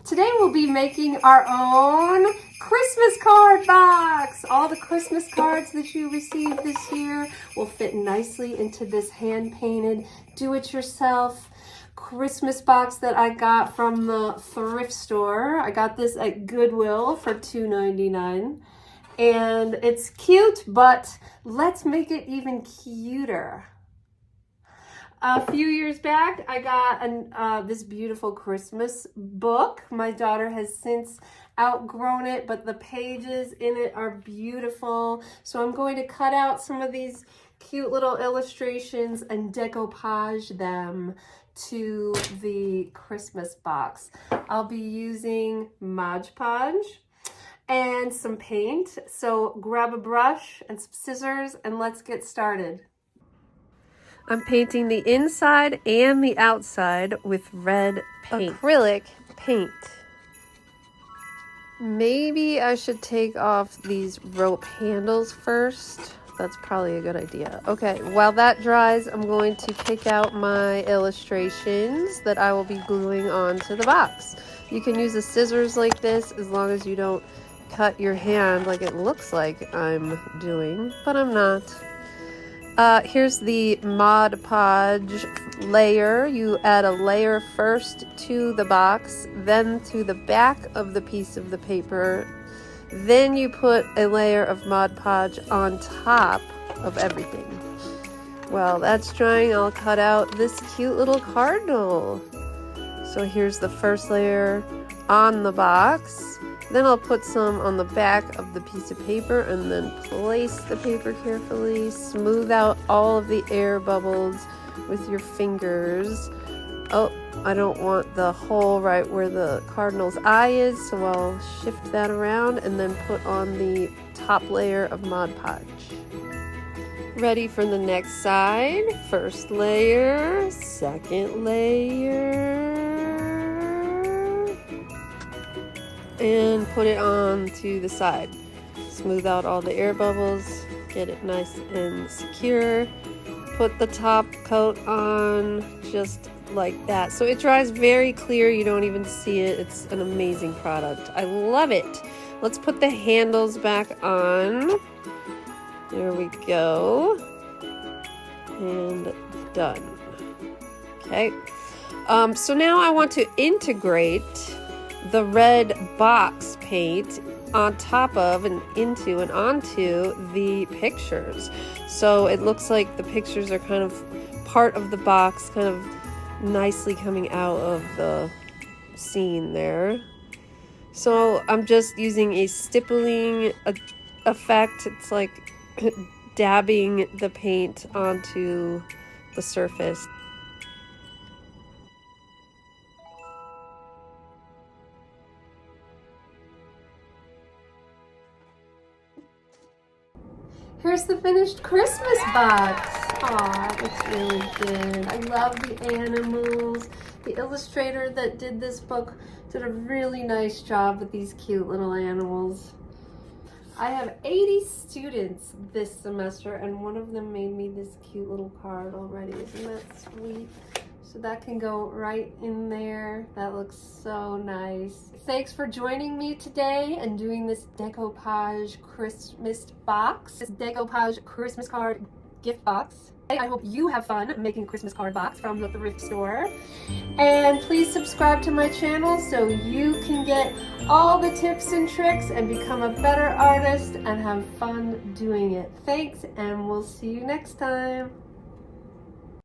Today we'll be making our own Christmas card box. All the Christmas cards that you received this year will fit nicely into this hand-painted, do-it-yourself Christmas box that I got from the thrift store. I got this at Goodwill for $2.99. And it's cute, but let's make it even cuter. A few years back, I got this beautiful Christmas book. My daughter has since outgrown it, but the pages in it are beautiful. So I'm going to cut out some of these cute little illustrations and decoupage them to the Christmas box. I'll be using Mod Podge and some paint. So grab a brush and some scissors and let's get started. I'm painting the inside and the outside with red paint. Acrylic paint. Maybe I should take off these rope handles first. That's probably a good idea. Okay, while that dries, I'm going to pick out my illustrations that I will be gluing onto the box. You can use the scissors like this as long as you don't cut your hand like it looks like I'm doing, but I'm not. Here's the Mod Podge layer. You add a layer first to the box, then to the back of the piece of the paper. Then you put a layer of Mod Podge on top of everything. While that's drying, I'll cut out this cute little cardinal. So here's the first layer on the box. Then I'll put some on the back of the piece of paper and then place the paper carefully. Smooth out all of the air bubbles with your fingers. Oh, I don't want the hole right where the cardinal's eye is, so I'll shift that around and then put on the top layer of Mod Podge. Ready for the next side. First layer, second layer. And put it on to the side. Smooth out all the air bubbles, get it nice and secure. Put the top coat on just like that. So it dries very clear, you don't even see it. It's an amazing product. I love it. Let's put the handles back on. There we go. And done. Okay. So now I want to integrate the red box paint on top of and into and onto the pictures. So it looks like the pictures are kind of part of the box, kind of nicely coming out of the scene there. So I'm just using a stippling effect. It's like dabbing the paint onto the surface. Here's the finished Christmas box. Aw, it looks really good. I love the animals. The illustrator that did this book did a really nice job with these cute little animals. I have 80 students this semester, and one of them made me this cute little card already. Isn't that sweet? So that can go right in there. That looks so nice. Thanks for joining me today and doing this decoupage Christmas box, this decoupage Christmas card gift box. I hope you have fun making a Christmas card box from the thrift store. And please subscribe to my channel so you can get all the tips and tricks and become a better artist and have fun doing it. Thanks, and we'll see you next time.